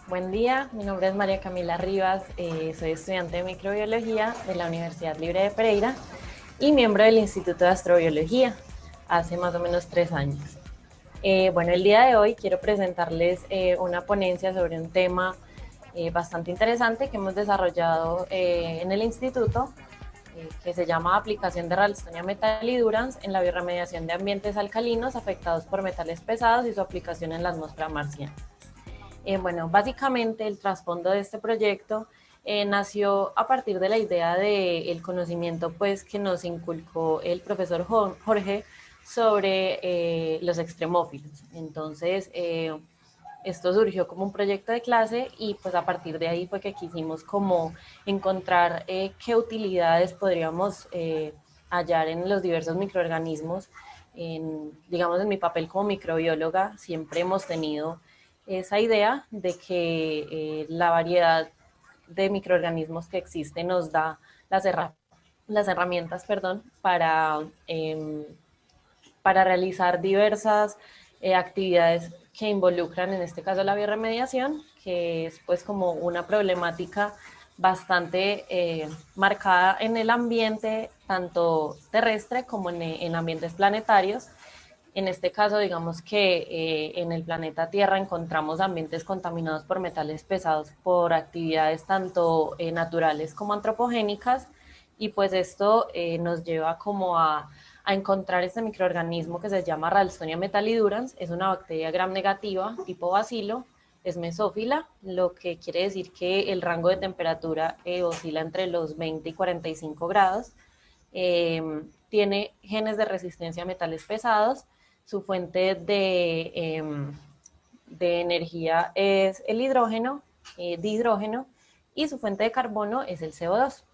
Buen día, mi nombre es María Camila Rivas, soy estudiante de microbiología de la Universidad Libre de Pereira y miembro del Instituto de Astrobiología hace más o menos 3 años. Bueno, el día de hoy quiero presentarles una ponencia sobre un tema bastante interesante que hemos desarrollado en el instituto, que se llama Aplicación de Ralstonia metalidurans en la bioremediación de ambientes alcalinos afectados por metales pesados y su aplicación en la atmósfera marciana. Bueno, básicamente el trasfondo de este proyecto nació a partir de la idea del conocimiento pues, que nos inculcó el profesor Jorge sobre los extremófilos. Entonces, esto surgió como un proyecto de clase y pues a partir de ahí fue que quisimos como encontrar qué utilidades podríamos hallar en los diversos microorganismos. Digamos, en mi papel como microbióloga siempre hemos tenido esa idea de que la variedad de microorganismos que existe nos da las herramientas para realizar diversas actividades que involucran, en este caso, la bioremediación, que es pues como una problemática bastante marcada en el ambiente, tanto terrestre como en ambientes planetarios. En este caso, digamos que en el planeta Tierra encontramos ambientes contaminados por metales pesados por actividades tanto naturales como antropogénicas, y pues esto nos lleva como a encontrar este microorganismo que se llama Ralstonia metalidurans. Es una bacteria gram negativa tipo bacilo, es mesófila, lo que quiere decir que el rango de temperatura oscila entre los 20 y 45 grados. Tiene genes de resistencia a metales pesados. Su fuente de energía es el hidrógeno, dihidrógeno, y su fuente de carbono es el CO2.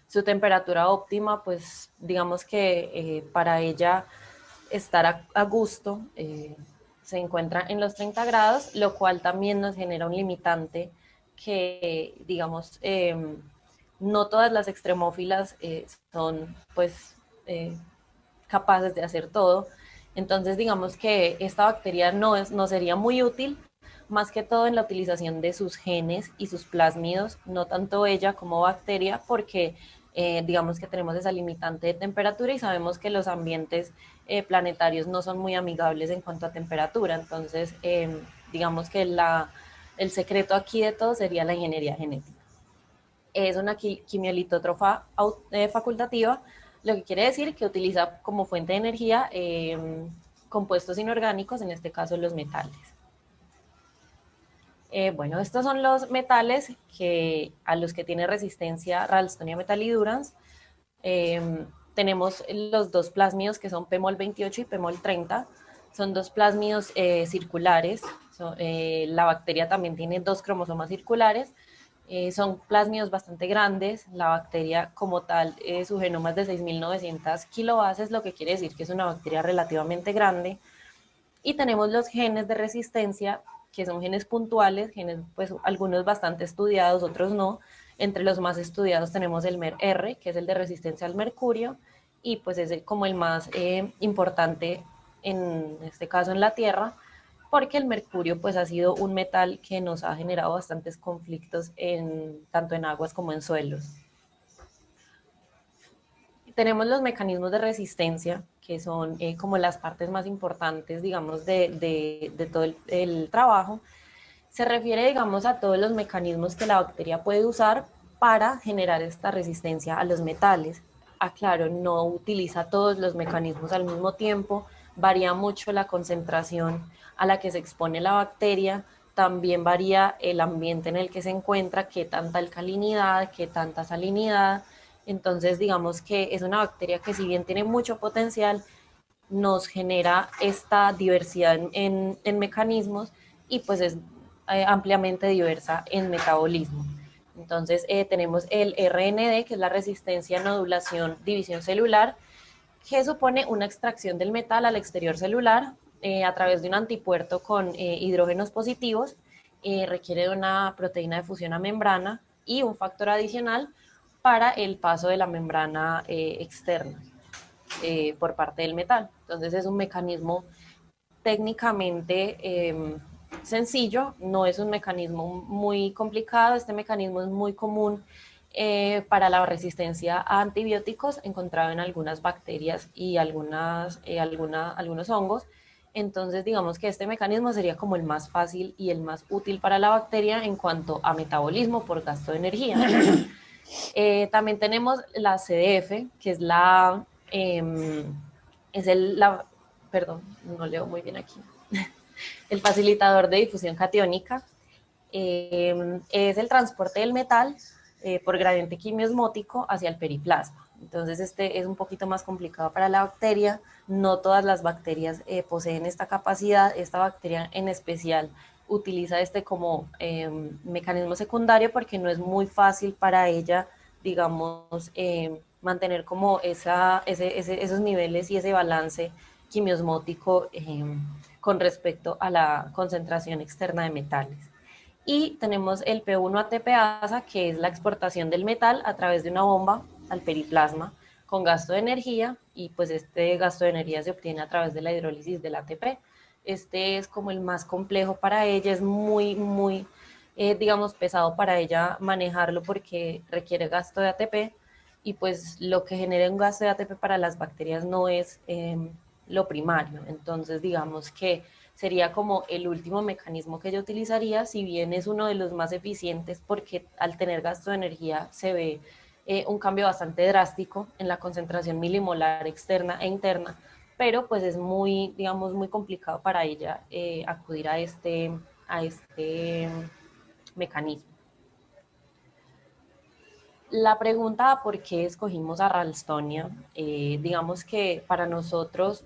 Su temperatura óptima, pues digamos que para ella estar a gusto se encuentra en los 30 grados, lo cual también nos genera un limitante que, digamos, no todas las extremófilas son pues capaces de hacer todo. Entonces, digamos que esta bacteria no sería muy útil, más que todo en la utilización de sus genes y sus plásmidos, no tanto ella como bacteria, porque digamos que tenemos esa limitante de temperatura y sabemos que los ambientes planetarios no son muy amigables en cuanto a temperatura. Entonces, digamos que el secreto aquí de todo sería la ingeniería genética. Es una quimiolitótrofa facultativa, lo que quiere decir que utiliza como fuente de energía compuestos inorgánicos, en este caso los metales. Bueno, estos son los metales a los que tiene resistencia Ralstonia metalidurans. Tenemos los dos plásmidos que son PMOL 28 y PMOL 30. Son dos plásmidos circulares. La bacteria también tiene dos cromosomas circulares. Son plásmidos bastante grandes. La bacteria como tal, su genoma es de 6.900 kilobases, lo que quiere decir que es una bacteria relativamente grande. Y tenemos los genes de resistencia, que son genes puntuales, genes pues algunos bastante estudiados, otros no. Entre los más estudiados tenemos el MER-R, que es el de resistencia al mercurio, y pues es como el más importante en este caso en la Tierra, porque el mercurio pues ha sido un metal que nos ha generado bastantes conflictos tanto en aguas como en suelos. Tenemos los mecanismos de resistencia, que son como las partes más importantes, digamos, de todo el trabajo. Se refiere, digamos, a todos los mecanismos que la bacteria puede usar para generar esta resistencia a los metales. Aclaro, no utiliza todos los mecanismos al mismo tiempo, varía mucho la concentración a la que se expone la bacteria, también varía el ambiente en el que se encuentra, qué tanta alcalinidad, qué tanta salinidad. Entonces, digamos que es una bacteria que, si bien tiene mucho potencial, nos genera esta diversidad en mecanismos, y pues es ampliamente diversa en metabolismo. Entonces tenemos el RND, que es la resistencia, nodulación, división celular, que supone una extracción del metal al exterior celular a través de un antipuerto con hidrógenos positivos. Requiere de una proteína de fusión a membrana y un factor adicional para el paso de la membrana externa por parte del metal. Entonces es un mecanismo técnicamente sencillo, no es un mecanismo muy complicado, este mecanismo es muy común para la resistencia a antibióticos encontrado en algunas bacterias y algunos hongos. Entonces, digamos que este mecanismo sería como el más fácil y el más útil para la bacteria en cuanto a metabolismo por gasto de energía. También tenemos la CDF, que es es perdón, no leo muy bien aquí, el facilitador de difusión catiónica. Es el transporte del metal por gradiente quimiosmótico hacia el periplasma. Entonces este es un poquito más complicado para la bacteria. No todas las bacterias poseen esta capacidad. Esta bacteria en especial utiliza este como mecanismo secundario porque no es muy fácil para ella, digamos, mantener como esos niveles y ese balance quimiosmótico con respecto a la concentración externa de metales. Y tenemos el P1 ATPasa, que es la exportación del metal a través de una bomba al periplasma con gasto de energía, y pues este gasto de energía se obtiene a través de la hidrólisis del ATP. Este es como el más complejo para ella, es digamos, pesado para ella manejarlo porque requiere gasto de ATP, y pues lo que genera un gasto de ATP para las bacterias no es lo primario. Entonces, digamos que sería como el último mecanismo que yo utilizaría, si bien es uno de los más eficientes porque al tener gasto de energía se ve un cambio bastante drástico en la concentración milimolar externa e interna, pero pues es muy, digamos, muy complicado para ella acudir a este mecanismo. La pregunta por qué escogimos a Ralstonia, digamos que para nosotros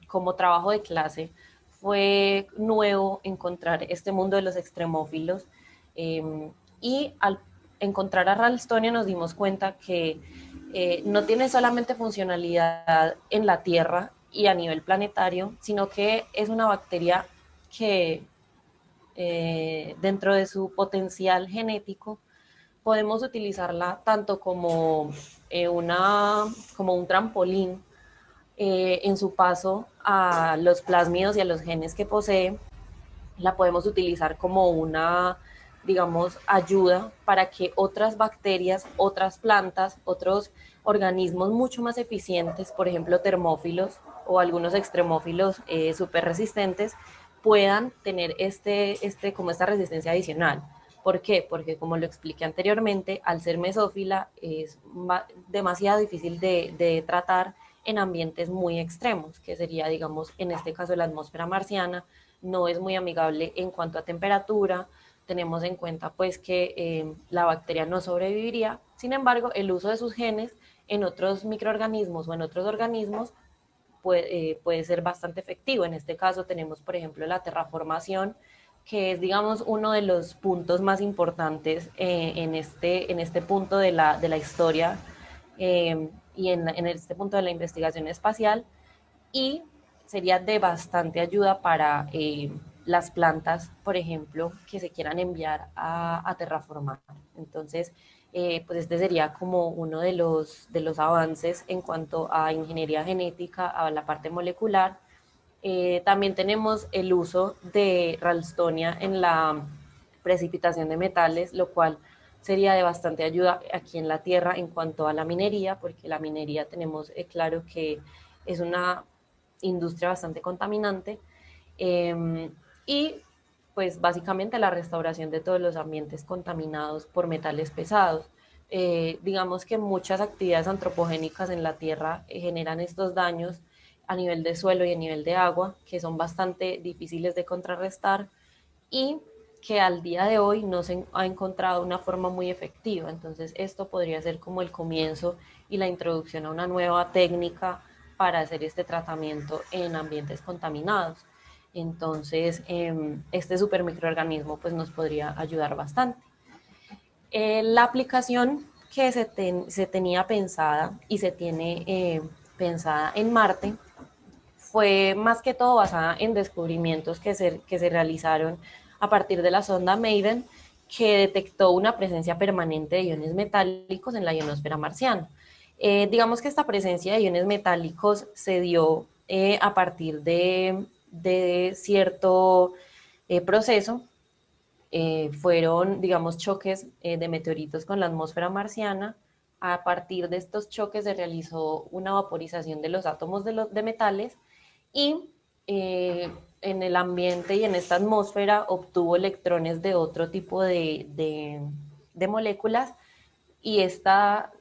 como trabajo de clase fue nuevo encontrar este mundo de los extremófilos, y al encontrar a Ralstonia nos dimos cuenta que no tiene solamente funcionalidad en la Tierra y a nivel planetario, sino que es una bacteria que dentro de su potencial genético podemos utilizarla tanto como un trampolín en su paso a los plásmidos y a los genes que posee. La podemos utilizar como una, digamos, ayuda para que otras bacterias, otras plantas, otros organismos mucho más eficientes, por ejemplo, termófilos o algunos extremófilos súper resistentes, puedan tener como esta resistencia adicional. ¿Por qué? Porque como lo expliqué anteriormente, al ser mesófila es demasiado difícil de tratar en ambientes muy extremos, que sería, digamos, en este caso la atmósfera marciana. No es muy amigable en cuanto a temperatura. Tenemos en cuenta pues que la bacteria no sobreviviría. Sin embargo, el uso de sus genes en otros microorganismos o en otros organismos puede ser bastante efectivo. En este caso tenemos, por ejemplo, la terraformación, que es, digamos, uno de los puntos más importantes en este punto de la historia y en este punto de la investigación espacial, y sería de bastante ayuda para las plantas, por ejemplo, que se quieran enviar a terraformar. Entonces, pues este sería como uno de los avances en cuanto a ingeniería genética, a la parte molecular. También tenemos el uso de Ralstonia en la precipitación de metales, lo cual sería de bastante ayuda aquí en la Tierra en cuanto a la minería, porque la minería tenemos claro que es una industria bastante contaminante, y pues básicamente la restauración de todos los ambientes contaminados por metales pesados. Digamos que muchas actividades antropogénicas en la Tierra generan estos daños a nivel de suelo y a nivel de agua, que son bastante difíciles de contrarrestar y que al día de hoy no se ha encontrado una forma muy efectiva. Entonces esto podría ser como el comienzo y la introducción a una nueva técnica para hacer este tratamiento en ambientes contaminados. Entonces este supermicroorganismo pues nos podría ayudar bastante. La aplicación que se tenía pensada y se tiene pensada en Marte fue más que todo basada en descubrimientos que se realizaron a partir de la sonda Maven, que detectó una presencia permanente de iones metálicos en la ionosfera marciana. Digamos que esta presencia de iones metálicos se dio a partir de cierto proceso fueron, digamos, choques de meteoritos con la atmósfera marciana. A partir de estos choques se realizó una vaporización de los átomos de metales y en el ambiente y en esta atmósfera obtuvo electrones de otro tipo de moléculas y esta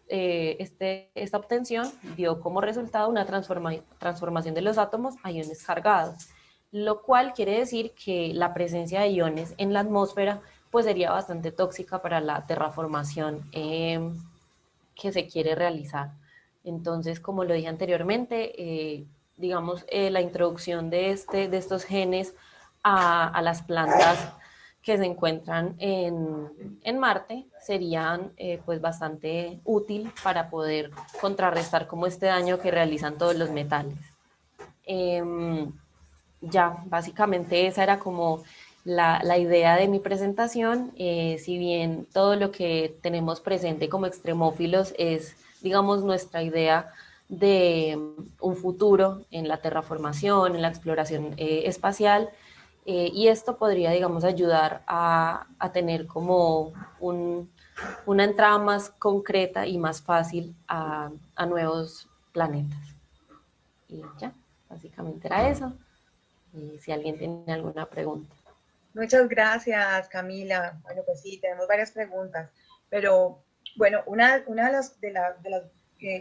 obtención dio como resultado una transformación de los átomos a iones cargados, lo cual quiere decir que la presencia de iones en la atmósfera pues sería bastante tóxica para la terraformación que se quiere realizar. Entonces, como lo dije anteriormente, digamos, la introducción de estos genes a las plantas que se encuentran en Marte serían pues bastante útil para poder contrarrestar como este daño que realizan todos los metales. Ya, básicamente esa era como la idea de mi presentación. Si bien todo lo que tenemos presente como extremófilos es, digamos, nuestra idea de un futuro en la terraformación, en la exploración espacial, y esto podría, digamos, ayudar a tener como una entrada más concreta y más fácil a nuevos planetas. Y ya, básicamente era eso. Y si alguien tiene alguna pregunta. Muchas gracias, Camila. Bueno, pues sí, tenemos varias preguntas, pero bueno, una de las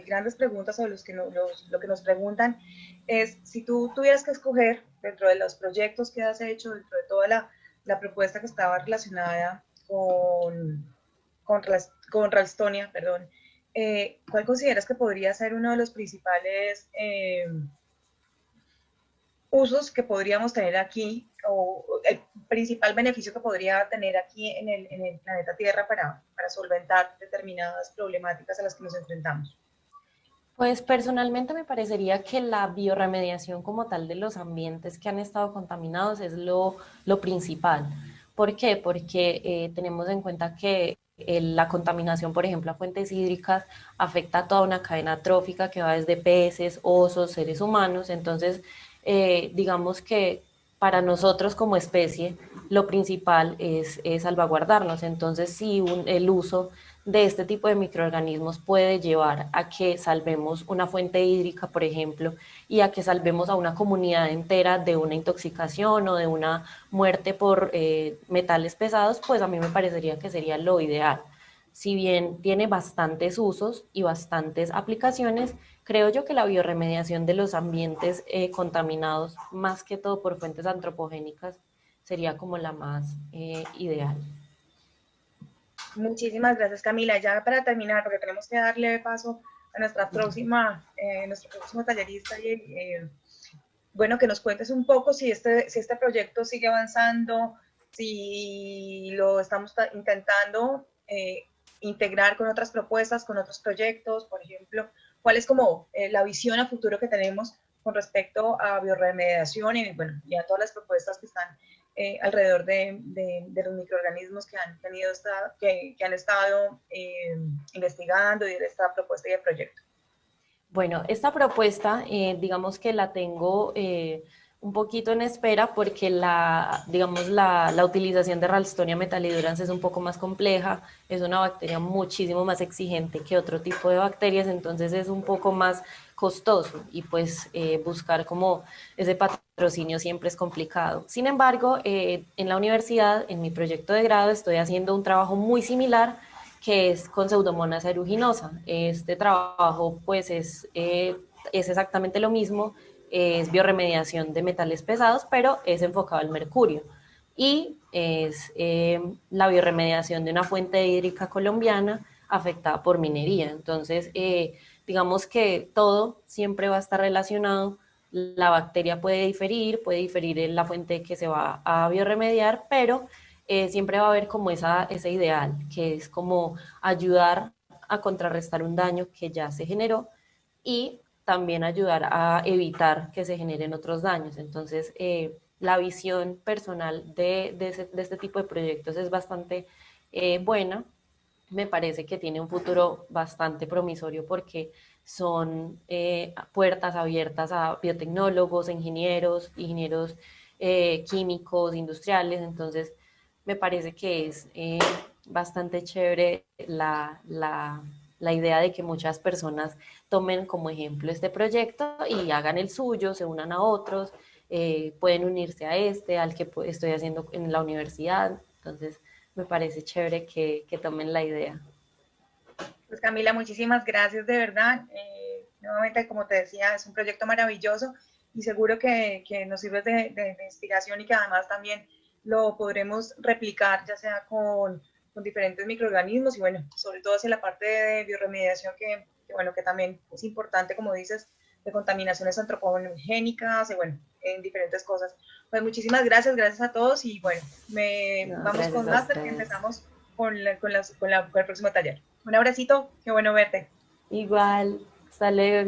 grandes preguntas o lo que nos preguntan es si tú tuvieras que escoger dentro de los proyectos que has hecho, dentro de toda la propuesta que estaba relacionada con Ralstonia, perdón, ¿cuál consideras que podría ser uno de los principales usos que podríamos tener aquí o el principal beneficio que podría tener aquí en el planeta Tierra para solventar determinadas problemáticas a las que nos enfrentamos? Pues personalmente me parecería que la bioremediación como tal de los ambientes que han estado contaminados es lo principal. ¿Por qué? Porque tenemos en cuenta que la contaminación, por ejemplo, a fuentes hídricas afecta a toda una cadena trófica que va desde peces, osos, seres humanos. Entonces, digamos que para nosotros como especie, lo principal es salvaguardarnos. Entonces, si el uso de este tipo de microorganismos puede llevar a que salvemos una fuente hídrica, por ejemplo, y a que salvemos a una comunidad entera de una intoxicación o de una muerte por metales pesados, pues a mí me parecería que sería lo ideal. Si bien tiene bastantes usos y bastantes aplicaciones, creo yo que la bioremediación de los ambientes contaminados, más que todo por fuentes antropogénicas, sería como la más ideal. Muchísimas gracias, Camila. Ya para terminar, porque tenemos que darle paso a nuestro próximo tallerista y bueno, que nos cuentes un poco si este proyecto sigue avanzando, si lo estamos intentando integrar con otras propuestas, con otros proyectos, por ejemplo, cuál es como la visión a futuro que tenemos con respecto a bioremediación y, bueno, y a todas las propuestas que están alrededor de los microorganismos que han estado investigando y de esta propuesta y de proyecto. Bueno, esta propuesta, digamos que la tengo un poquito en espera porque digamos, la utilización de Ralstonia metallidurans es un poco más compleja, es una bacteria muchísimo más exigente que otro tipo de bacterias, entonces es un poco más costoso y pues buscar como ese patrocinio siempre es complicado. Sin embargo, en la universidad, en mi proyecto de grado, estoy haciendo un trabajo muy similar que es con Pseudomonas aeruginosa. Este trabajo pues es exactamente lo mismo, es bioremediación de metales pesados, pero es enfocado al mercurio. Y es la bioremediación de una fuente hídrica colombiana afectada por minería. Entonces, digamos que todo siempre va a estar relacionado. La bacteria puede diferir en la fuente que se va a bioremediar, pero siempre va a haber como ese ideal, que es como ayudar a contrarrestar un daño que ya se generó y también ayudar a evitar que se generen otros daños. Entonces, la visión personal de este tipo de proyectos es bastante buena. Me parece que tiene un futuro bastante promisorio porque son puertas abiertas a biotecnólogos, ingenieros químicos, industriales. Entonces, me parece que es bastante chévere la idea de que muchas personas tomen como ejemplo este proyecto y hagan el suyo, se unan a otros, pueden unirse a este, al que estoy haciendo en la universidad. Entonces, me parece chévere que tomen la idea. Pues Camila, muchísimas gracias de verdad. Nuevamente, como te decía, es un proyecto maravilloso y seguro que nos sirve de inspiración y que además también lo podremos replicar, ya sea con diferentes microorganismos y bueno, sobre todo hacia la parte de bioremediación bueno, que también es importante, como dices, de contaminaciones antropogénicas y bueno, en diferentes cosas. Pues muchísimas gracias, gracias a todos y bueno, No, vamos gracias con a Master que ustedes. empezamos con el próximo taller. Un abracito, qué bueno verte. Igual, hasta luego.